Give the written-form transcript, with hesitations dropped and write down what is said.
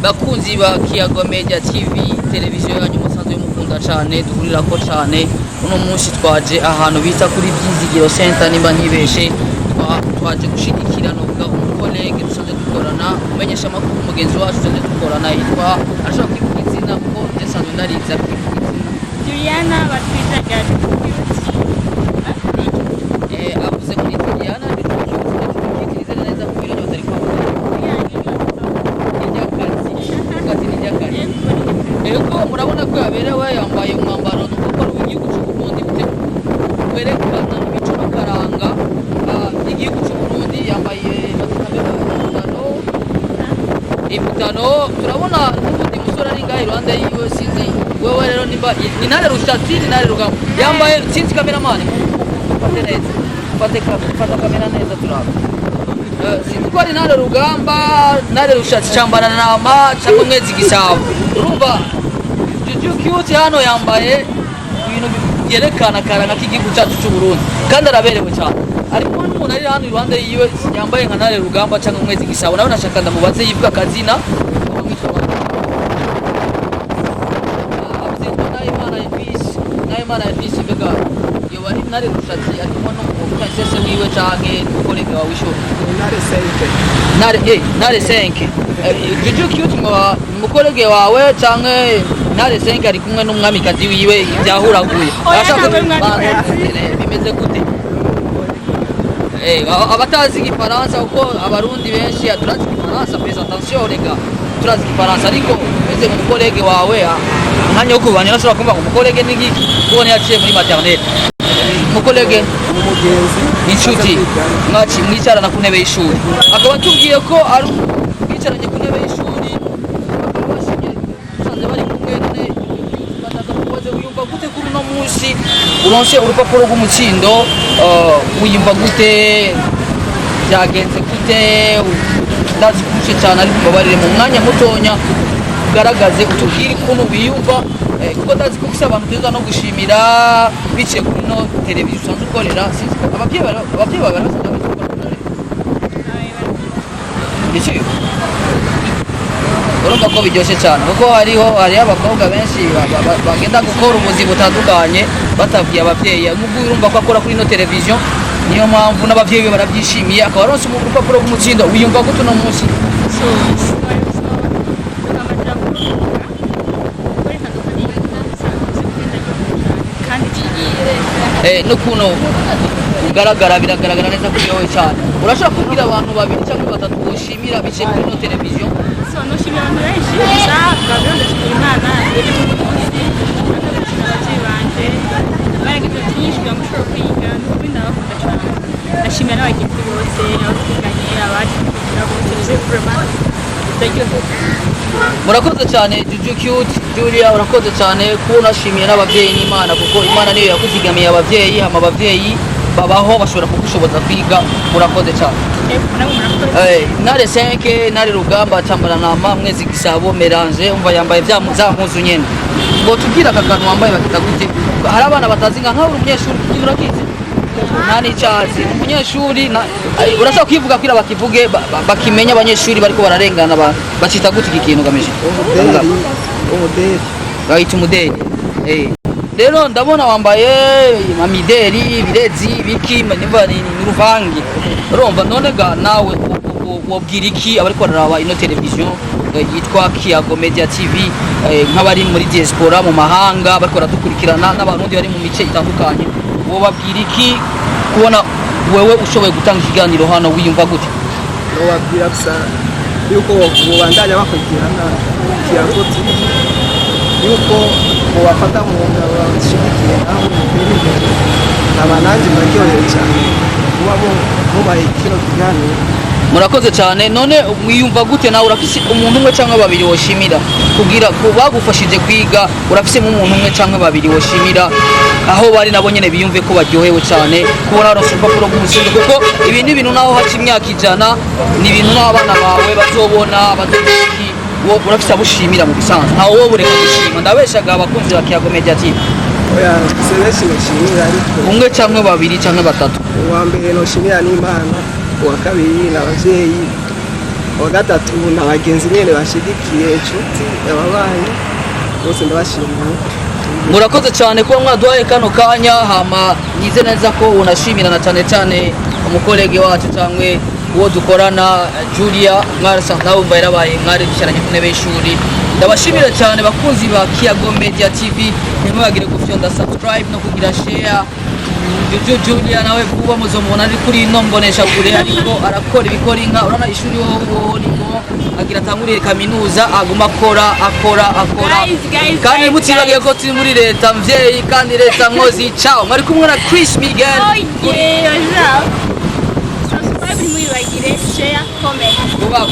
bakunzi ba Kiyago Media TV televiziyo yanyu musanzwe mukunda cyane duhurira ko cyane uno munsi twaje ahantu bita kuri Byizigiro Center nimba ntibeshe twaje gushigikira no bwa umukolege dusanzwe dukorana umenyesha makuru mugenzi wacu dusanzwe dukorana yitwa ashaka kwivuga izina ko yasanzwe ndariza Juliana batwita gari avuze kuri Juliana bitwikiriza neza ku biro byose ariko Ego murabona ko yaberewe yambaye umwambaro n'umukoro w'igihugu cy'u Burundi werekana imico n'akaranga igihugu cy'u Burundi yambaye imutano turabona n'undi musore ari ngahe iruhande yiwe sinzi wewe rero nimba ni nare rushatsi ni nare rugamba yambaye sinzi cameraman fate neza fata kamera neza turaba sinzi ko ari nare rugamba nare rushatsi cambara nama cyangwa mwezi gisabo urumva Cute hano yambaye ibintu byerekana karanga k'igihugu cyacu cy'u Burundi kandi araberewe cyane ariko n'umuntu ari hano iruhande yiwe yambaye nka nare rugamba cyangwa mwezi gisabo nawe nashaka ndamubaze yivuga akazina Naimana Elvis mbega yo bari nare rushatsi ariko no mukasese wiwe canke ukolege wawe isho nare 5 Cute mukolege wawe canke nare 5 ari kumwe n'umwamikazi wiwe ibyahuraguye ashaka bimeze gute abatazi igifaransa uko abarundi benshi turazi igifaransa pesa attention rega turazi igifaransa ariko bize umukolege wawe nkanya yo kubanya nashobora kumva ngo umukolege n'igiki kubona yaciye muri maternelle umukolege umugenzi inshuti mwaci mwicarana ku ntebe y'ishuri akaba tubwiye ko ari mwicaranye ku ntebe y'ishuri akabashije usanze bari kumwe none bataza kubaze wiyumva gute kuri no munsi uronse urupapuro rw'umutsindo wiyumva gute byagenze gute ndazi kumushe cyane ariko babarire mu mwanya mutonya ugaragaze utubwire ukuntu wiyumva kuko ndazi ko ufite abantu tuza no gushimira biciye kuri no televiziyo usanzwe ukorera ababyeyi bawe urumva ko biryoshye cyane kuko hariho abakobwa benshi bagenda gukora ubuzi butandukanye batabwiye ababyeyi nubwo urumva ko akora kuri no televiziyo niyo mpamvu n'ababyeyi be barabyishimiye akaba aronse urupapuro rw'umutsindo wiyumva gute uno munsi n'ukuntu biragaragara neza kuri wowe cyane urashobora kubwira abantu babiri cyangwa batatu ushimira biciye kuri no televiziyo noshimira abantu benshi gusa bwa ndashimira Imana ababyeyi banje baragize byinshi byamushobora kwiga n'ubundi ndabakunda cyane ndashimira n'abagenzi bose abavuganye abaje kugira bose murakoze cyane Cute Julia urakoze cyane kuba unashimiye n'ababyeyi n'Imana kuko Imana niyo yakuzigamiye ababyeyi hama ababyeyi babaho bashobora kugushoboza kwiga murakoze cyane nare 5 nare rugamba cyambara nama mwezi gisabo melange umva yambaye bya mpuzu nyene ngo tubwira akakantu wambaye bakita gute hari abana batazi nka uri umunyeshuri kugira kize nani cyazi umunyeshuri urashaka kwivuga kwira bakivuge bakimenya abanyeshuri bariko bararengana bacita gute iki kintu gamije umudeli bayita umudeli rero ndabona wambaye amideli birezi biki nimba ni ruvangi urumva none ga nawe wobwira iki abariko bararaba ino televiziyo yitwa Kiyago Media TV nk'abari muri diaspora mu mahanga bariko baradukurikirana n'abarundi bari mu mice itandukanye wobabwira iki kubona wewe ushoboye gutanga ikiganiro hano wiyumva gute wabwira gusa yuko ubandanya bakurikirana Kiyago TV yuko wafata mu bashigikiye aho imbere abananzi baryohewe cyane kuba mubaye kino kiganiro murakoze cyane none wiyumva gute nawe urafise umuntu umwe cyangwa babiri woshimira kugira bagufashije kwiga urafise umuntu umwe cyangwa babiri woshimira aho bari nabo nyene biyumve ko baryohewe cyane kubona baronse urupapuro rw'umutsindo kuko ibi ni ibintu naho haca imyaka 100 ni ibintu n'abana bawe bazobona bazobiki urafise abushimira mu bisanzwe ntawe wowe ureka gushima ndabeshaga abakunzi ba Kiyago Media TV oya sebeshi noshimira ariko umwe cyangwa babiri cyangwa batatu uwa mbere noshimira n'Imana uwa kabiri n'abavyeyi wa gatatu na bagenzi nyene bashigikiye inshuti ababanyi bose ndabashimiye. Murakoze cyane kuba mwaduhaye kano kanya, hama nize neza ko unashimira na cyane umukolege wacu cyangwe uwo dukorana Julia mwarasa nawe mba yarabaye mwari dushyiranye ku ntebe y'ishuri. Ndabashimira cyane bakunzi ba Kiyago Media TV, ntimwagire gufyonda subscribe no kugira share. Julia nawe vuba muzomubona ari kuri ino mbonesha kure, ariko arakora ibikora inka. Urana ishuri wowe niko agira atanguriye kaminuza, aguma akora Guys, kandi mutibagiye ko turi muri leta mvyeyi kandi leta nkozi. Ciao, mwari kumwe na Chris Miguel. Oh yeah, what's up? Subscribe, share, comment. Vuba